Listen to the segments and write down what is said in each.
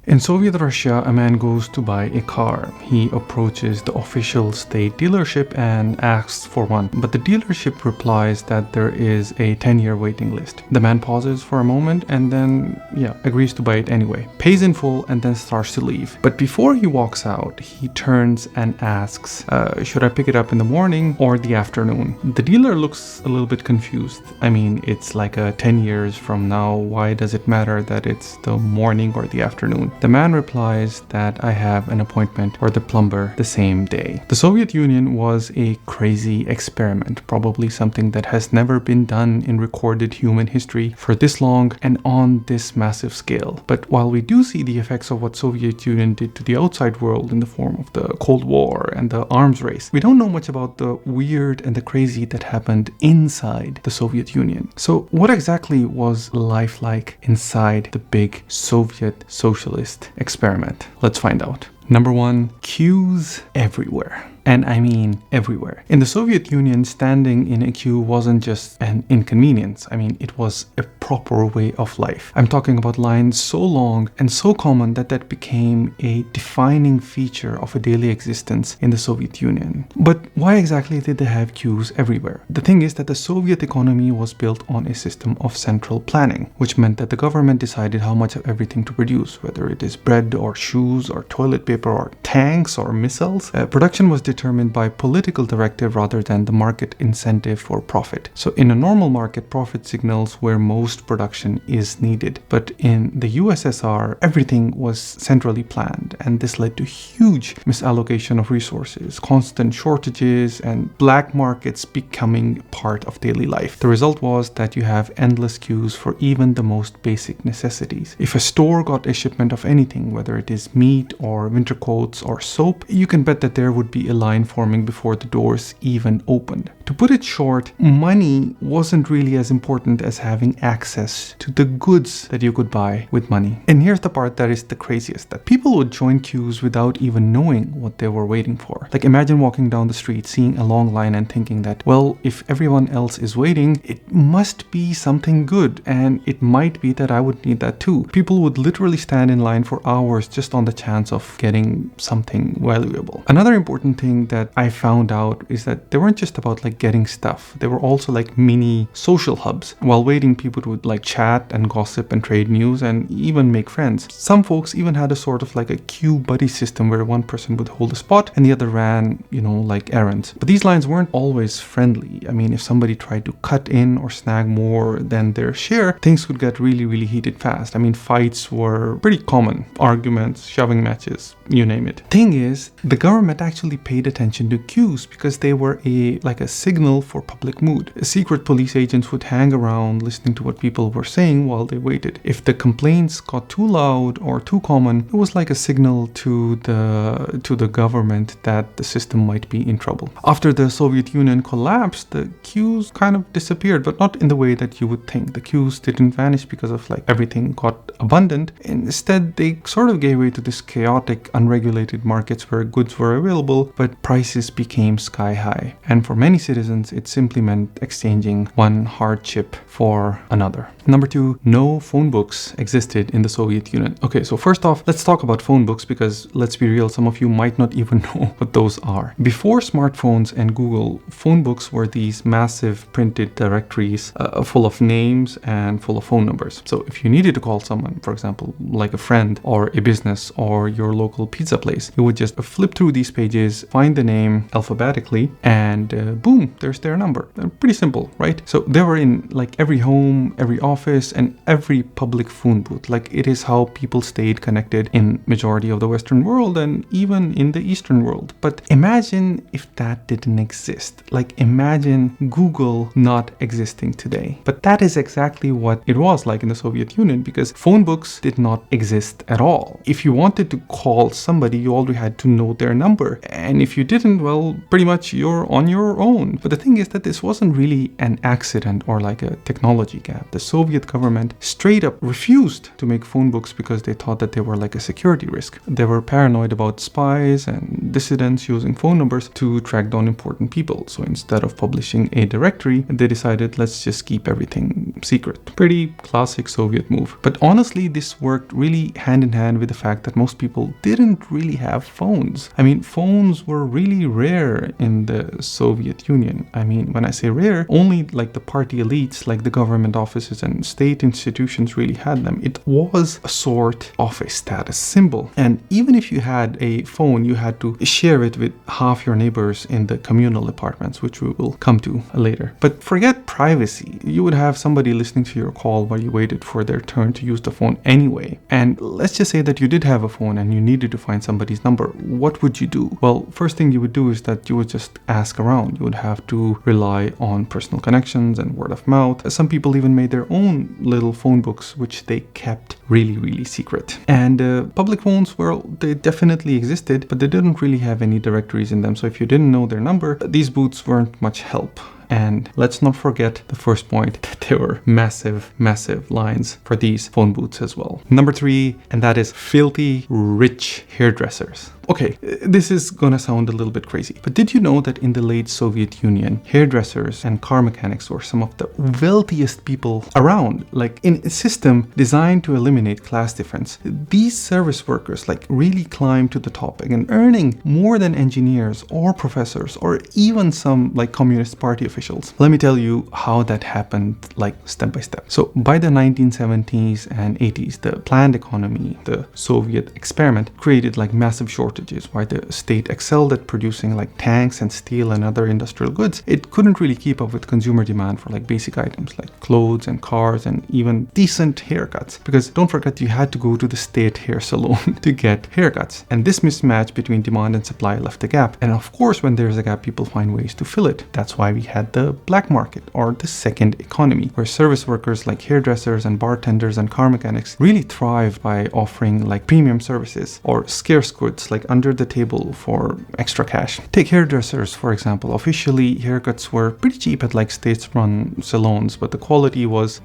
In Soviet Russia, a man goes to buy a car. He approaches the official state dealership and asks for one, but the dealership replies that there is a 10-year waiting list. The man pauses for a moment and then, agrees to buy it anyway, pays in full and then starts to leave. But before he walks out, he turns and asks, should I pick it up in the morning or the afternoon? The dealer looks a little bit confused. I mean, it's like 10 years from now. Why does it matter that it's the morning or the afternoon? The man replies that I have an appointment for the plumber the same day. The Soviet Union was a crazy experiment, probably something that has never been done in recorded human history for this long and on this massive scale. But while we do see the effects of what Soviet Union did to the outside world in the form of the Cold War and the arms race, we don't know much about the weird and the crazy that happened inside the Soviet Union. So what exactly was life like inside the big Soviet socialist experiment? Let's find out. Number 1, queues everywhere. And I mean everywhere. In the Soviet Union, standing in a queue wasn't just an inconvenience. I mean, it was a proper way of life. I'm talking about lines so long and so common that became a defining feature of a daily existence in the Soviet Union. But why exactly did they have queues everywhere? The thing is that the Soviet economy was built on a system of central planning, which meant that the government decided how much of everything to produce, whether it is bread or shoes or toilet paper or tanks or missiles. Production was determined by political directive rather than the market incentive for profit. So in a normal market, profit signals where most production is needed. But in the USSR, everything was centrally planned, and this led to huge misallocation of resources, constant shortages, and black markets becoming part of daily life. The result was that you have endless queues for even the most basic necessities. If a store got a shipment of anything, whether it is meat or winter coats or soap, you can bet that there would be a line forming before the doors even opened. To put it short, money wasn't really as important as having access to the goods that you could buy with money. And here's the part that is the craziest, that people would join queues without even knowing what they were waiting for. Like, imagine walking down the street, seeing a long line and thinking that, well, if everyone else is waiting, it must be something good, and it might be that I would need that too. People would literally stand in line for hours just on the chance of getting something valuable. Another important thing that I found out is that they weren't just about like getting stuff. They were also like mini social hubs. While waiting, people would like chat and gossip and trade news and even make friends. Some folks even had a sort of like a queue buddy system where one person would hold a spot and the other ran, like errands. But these lines weren't always friendly. I mean, if somebody tried to cut in or snag more than their share, things could get really, really heated fast. I mean, fights were pretty common. Arguments, shoving matches, you name it. Thing is, the government actually paid attention to queues because they were a signal for public mood. Secret police agents would hang around listening to what people were saying while they waited. If the complaints got too loud or too common, it was like a signal to the government that the system might be in trouble. After the Soviet Union collapsed, the queues kind of disappeared, but not in the way that you would think. The queues didn't vanish because of like everything got abundant. Instead, they sort of gave way to this chaotic, unregulated markets where goods were available, but prices became sky high. And for many citizens, it simply meant exchanging one hardship for another. Number 2, no phone books existed in the Soviet Union. Okay, so first off, let's talk about phone books because let's be real, some of you might not even know what those are. Before smartphones and Google, phone books were these massive printed directories full of names and full of phone numbers. So if you needed to call someone, for example, like a friend or a business or your local pizza place, you would just flip through these pages, find the name alphabetically, and boom, there's their number. Pretty simple, right? So they were in like every home, every office, and every public phone booth. Like, it is how people stayed connected in majority of the Western world and even in the Eastern world. But imagine if that didn't exist. Like, imagine Google not existing today. But that is exactly what it was like in the Soviet Union, because phone books did not exist at all. If you wanted to call somebody, you already had to know their number. And if you didn't, well, pretty much you're on your own. But the thing is that this wasn't really an accident or like a technology gap. The Soviet government straight up refused to make phone books because they thought that they were like a security risk. They were paranoid about spies and dissidents using phone numbers to track down important people. So instead of publishing a directory, they decided, let's just keep everything secret. Pretty classic Soviet move. But honestly, this worked really hand in hand with the fact that most people didn't really have phones. I mean, phones were really rare in the Soviet Union. I mean, when I say rare, only like the party elites, like the government offices and state institutions really had them. It was a sort of a status symbol. And even if you had a phone, you had to share it with half your neighbors in the communal apartments, which we will come to later. But forget privacy. You would have somebody listening to your call while you waited for their turn to use the phone anyway. And let's just say that you did have a phone and you needed to find somebody's number. What would you do? Well, first thing you would do is that you would just ask around. You would have to rely on personal connections and word of mouth. Some people even made their own little phone books, which they kept really, really secret. And public phones, well, they definitely existed, but they didn't really have any directories in them. So if you didn't know their number, these booths weren't much help. And let's not forget the first point, that there were massive, massive lines for these phone booths as well. Number 3, and that is filthy rich hairdressers. Okay, this is gonna sound a little bit crazy, but did you know that in the late Soviet Union, hairdressers and car mechanics were some of the wealthiest people around, like in a system designed to eliminate class difference? These service workers like really climbed to the top and earning more than engineers or professors or even some like Communist Party officials. Let me tell you how that happened, like step by step. So by the 1970s and 80s, the planned economy, the Soviet experiment, created like massive shortages. Why the state excelled at producing like tanks and steel and other industrial goods. It couldn't really keep up with consumer demand for like basic items like clothes and cars and even decent haircuts. Because don't forget, you had to go to the state hair salon to get haircuts. And this mismatch between demand and supply left a gap. And of course, when there's a gap, people find ways to fill it. That's why we had the black market, or the second economy, where service workers like hairdressers and bartenders and car mechanics really thrived by offering like premium services or scarce goods like under the table for extra cash. Take hairdressers, for example. Officially, haircuts were pretty cheap at like state-run salons, but the quality was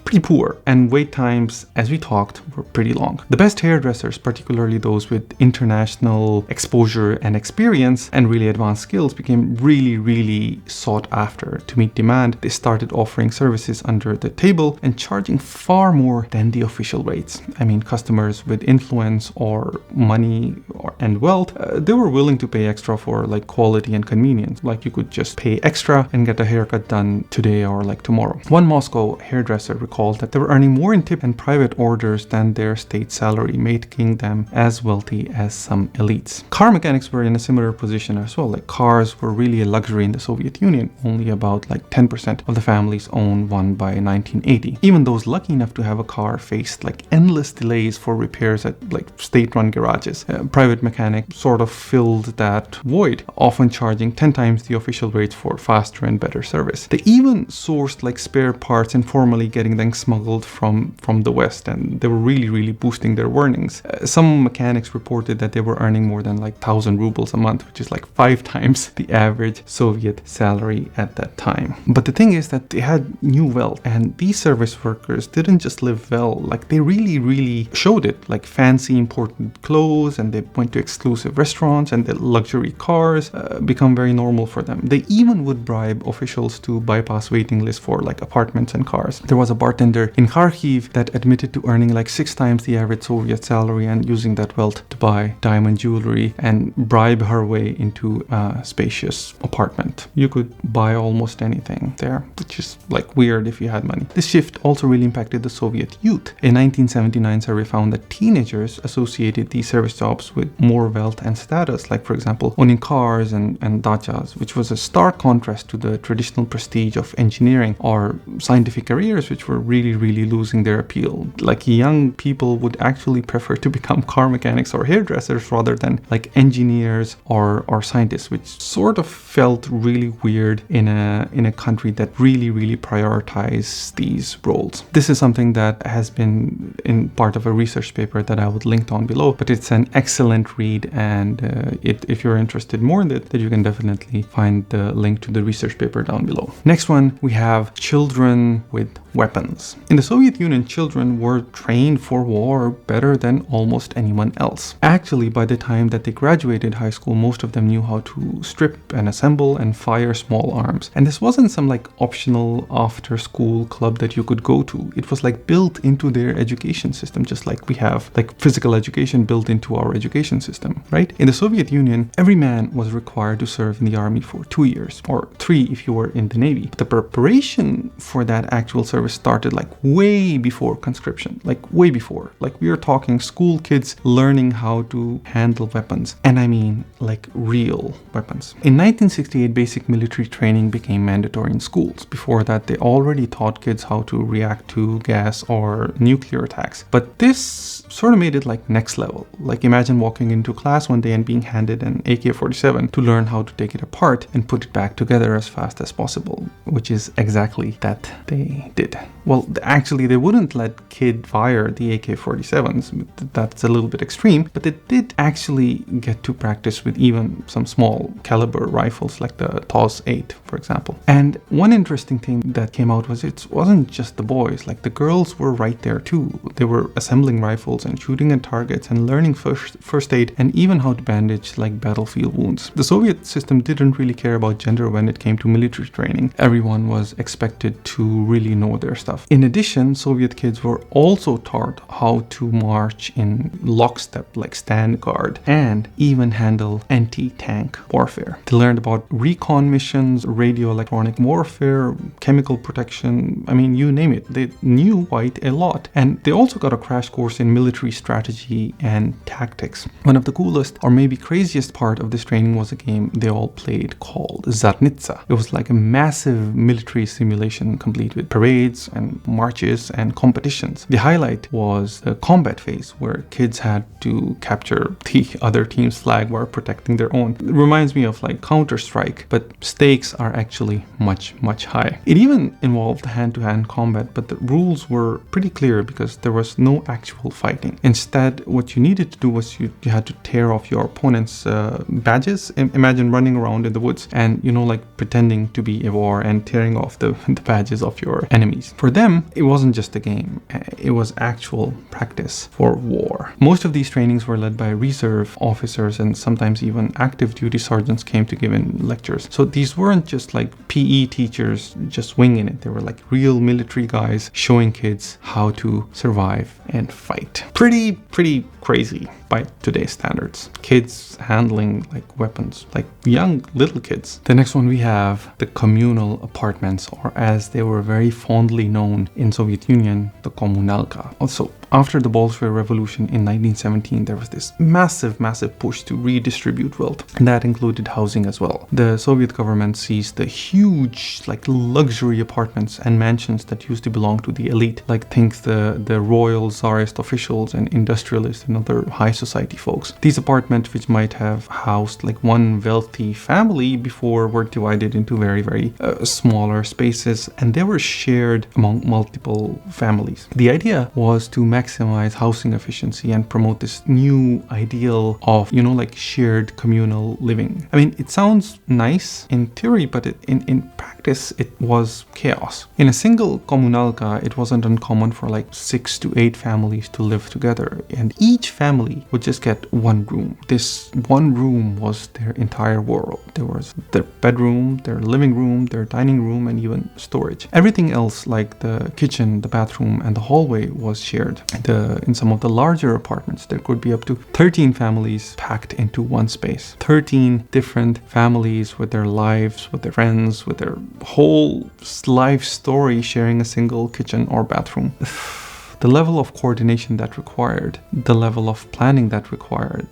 pretty poor, and wait times, as we talked, were pretty long. The best hairdressers, particularly those with international exposure and experience and really advanced skills, became really, really sought after. To meet demand, they started offering services under the table and charging far more than the official rates. I mean, customers with influence or money and wealth, they were willing to pay extra for like quality and convenience. Like you could just pay extra and get a haircut done today or like tomorrow. One Moscow hairdresser recalled that they were earning more in tip and private orders than their state salary, making them as wealthy as some elites. Car mechanics were in a similar position as well. Like cars were really a luxury in the Soviet Union. Only about like 10% of the families owned one by 1980. Even those lucky enough to have a car faced like endless delays for repairs at like state-run garages. Private mechanic sort of filled that void, often charging 10 times the official rates for faster and better service. They even sourced like spare parts informally, getting them smuggled from the West, and they were really, really boosting their earnings. Some mechanics reported that they were earning more than like 1,000 rubles a month, which is like 5 times the average Soviet salary at that time. But the thing is that they had new wealth, and these service workers didn't just live well, like they really, really showed it, like fancy important clothes, and they went to exclusive restaurants, and the luxury cars become very normal for them. They even would bribe officials to bypass waiting lists for like apartments and cars. There was a bartender in Kharkiv that admitted to earning like 6 times the average Soviet salary and using that wealth to buy diamond jewelry and bribe her way into a spacious apartment. You could buy almost anything there, which is like weird if you had money. This shift also really impacted the Soviet youth. A 1979 survey found that teenagers associated these service jobs with more wealth and status, like for example owning cars and dachas, which was a stark contrast to the traditional prestige of engineering or scientific careers, which were really, really losing their appeal. Like young people would actually prefer to become car mechanics or hairdressers rather than like engineers or scientists, which sort of felt really weird in a country that really, really prioritized these roles. This is something that has been in part of a research paper that I would link on below, but it's an excellent read, and if you're interested more in it, then you can definitely find the link to the research paper down below. Next one, we have children with weapons. In the Soviet Union, children were trained for war better than almost anyone else. Actually, by the time that they graduated high school, most of them knew how to strip and assemble and fire small arms. And this wasn't some like optional after school club that you could go to. It was like built into their education system, just like we have like physical education built into our education system, right? In the Soviet Union, every man was required to serve in the army for 2 years, or 3 if you were in the Navy. But the preparation for that actual service started like way before conscription, like way before. Like we are talking school kids learning how to handle weapons, and I mean like real weapons. In 1968, basic military training became mandatory in schools. Before that, they already taught kids how to react to gas or nuclear attacks. But this sort of made it like next level. Like imagine walking into class one day and being handed an AK-47 to learn how to take it apart and put it back together as fast as possible, which is exactly that they did. Well, actually, they wouldn't let kid fire the AK-47s. That's a little bit extreme, but they did actually get to practice with even some small caliber rifles like the TOS-8, for example. And one interesting thing that came out was it wasn't just the boys, like the girls were right there too. They were assembling rifles and shooting at targets and learning first aid and even how to bandage like battlefield wounds. The Soviet system didn't really care about gender when it came to military training. Everyone was expected to really know their stuff. In addition, Soviet kids were also taught how to march in lockstep, like stand guard, and even handle anti-tank warfare. They learned about recon missions, radio electronic warfare, chemical protection, I mean, you name it. They knew quite a lot. And they also got a crash course in military strategy and tactics. One of the coolest or maybe craziest part of this training was a game they all played called Zarnitsa. It was like a massive military simulation complete with parades and marches and competitions. The highlight was the combat phase where kids had to capture the other team's flag while protecting their own. It reminds me of like Counter-Strike, but stakes are actually much high. It even involved hand-to-hand combat, but the rules were pretty clear because there was no actual fighting. Instead, what you needed to do was you had to tear off your opponent's badges. Imagine running around in the woods and, you know, like pretending to be a war and tearing off the badges of your enemies. For them, it wasn't just a game. It was actual practice for war. Most of these trainings were led by reserve officers, and sometimes even active duty sergeants came to give in lectures. So these weren't just like PE teachers just winging it. They were like real military guys showing kids how to survive and fight. Pretty crazy by today's standards. Kids handling like weapons, like young little kids. The next one we have the communal apartments, or as they were very fondly known in Soviet Union, the Kommunalka. Also, after the Bolshevik Revolution in 1917, there was this massive push to redistribute wealth, and that included housing as well. The Soviet government seized the huge like luxury apartments and mansions that used to belong to the elite, like think the royal czarist officials and industrialists and other high society folks. These apartments, which might have housed like one wealthy family before, were divided into very smaller spaces, and they were shared among multiple families. The idea was to maximize housing efficiency and promote this new ideal of, you know, like shared communal living. I mean, it sounds nice in theory, but in practice, it was chaos. In a single kommunalka, it wasn't uncommon for like 6 to 8 families to live together, and each family would just get one room. This one room was their entire world. There was their bedroom, their living room, their dining room, and even storage. Everything else, like the kitchen, the bathroom, and the hallway, was shared. In some of the larger apartments, there could be up to 13 families packed into one space. 13 different families with their lives, with their friends, with their whole life story, sharing a single kitchen or bathroom. The level of coordination that required, the level of planning that required,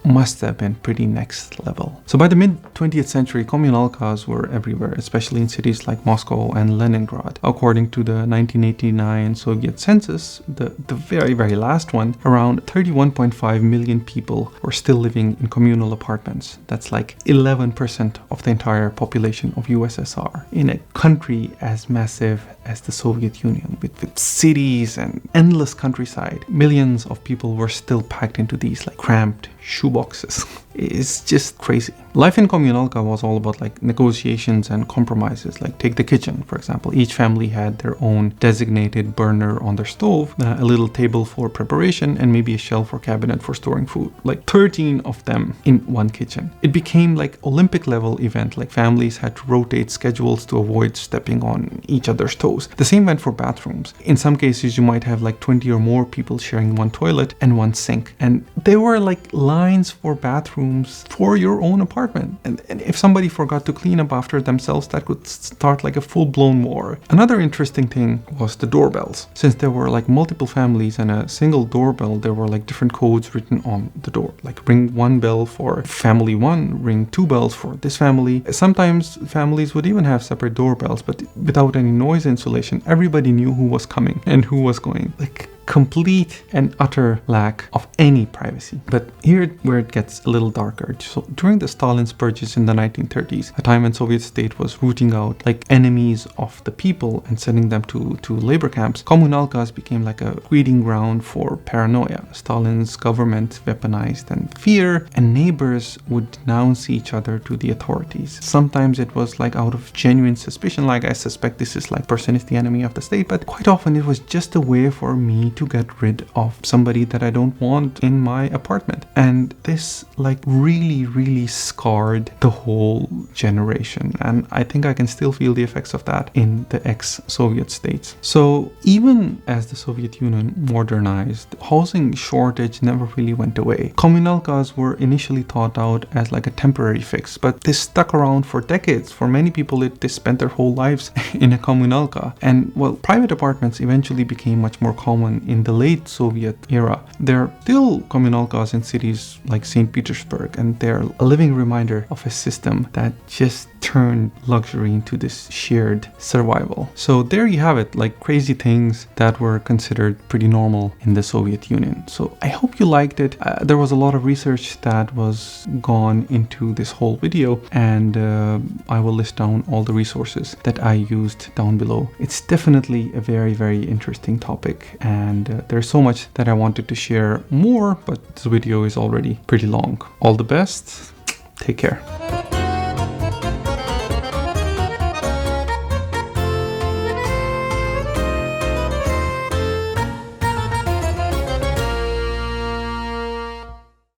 must have been pretty next level. So by the mid-20th century, communalkas were everywhere, especially in cities like Moscow and Leningrad. According to the 1989 Soviet census, the very last one, around 31.5 million people were still living in communal apartments. That's like 11% of the entire population of USSR, in a country as massive as the Soviet Union, with cities and endless countryside. Millions of people were still packed into these like cramped shoeboxes. It's just crazy. Life in Communalka was all about like negotiations and compromises. Like take the kitchen, for example. Each family had their own designated burner on their stove, a little table for preparation, and maybe a shelf or cabinet for storing food. Like 13 of them in one kitchen. It became like Olympic level event. Like families had to rotate schedules to avoid stepping on each other's toes. The same went for bathrooms. In some cases, you might have like 20 or more people sharing one toilet and one sink. And there were like lines for bathrooms for your own apartment. And if somebody forgot to clean up after themselves, that could start like a full-blown war. Another interesting thing was the doorbells. Since there were like multiple families and a single doorbell, there were like different codes written on the door. Like ring 1 bell for family 1, ring 2 bells for this family. Sometimes families would even have separate doorbells, but without any noise insulation. Everybody knew who was coming and who was going. Like complete and utter lack of any privacy. But here where it gets a little darker. So during the Stalin's purges in the 1930s, a time when Soviet state was rooting out like enemies of the people and sending them to labor camps, Communalkas became like a breeding ground for paranoia. Stalin's government weaponized and fear, and neighbors would denounce each other to the authorities. Sometimes it was like out of genuine suspicion, like I suspect this is like person is the enemy of the state, but quite often it was just a way for me to get rid of somebody that I don't want in my apartment. And this like really scarred the whole generation. And I think I can still feel the effects of that in the ex-Soviet states. So even as the Soviet Union modernized, housing shortage never really went away. Communalkas were initially thought out as like a temporary fix, but this stuck around for decades. For many people, they spent their whole lives in a communalka. And well, private apartments eventually became much more common in the late Soviet era. There are still communalkas in cities like St. Petersburg, and they're a living reminder of a system that just turned luxury into this shared survival. So there you have it, like crazy things that were considered pretty normal in the Soviet Union. So I hope you liked it. There was a lot of research that was gone into this whole video, and I will list down all the resources that I used down below. It's definitely a very interesting topic, and there's so much that I wanted to share more, but this video is already pretty long. All the best. Take care.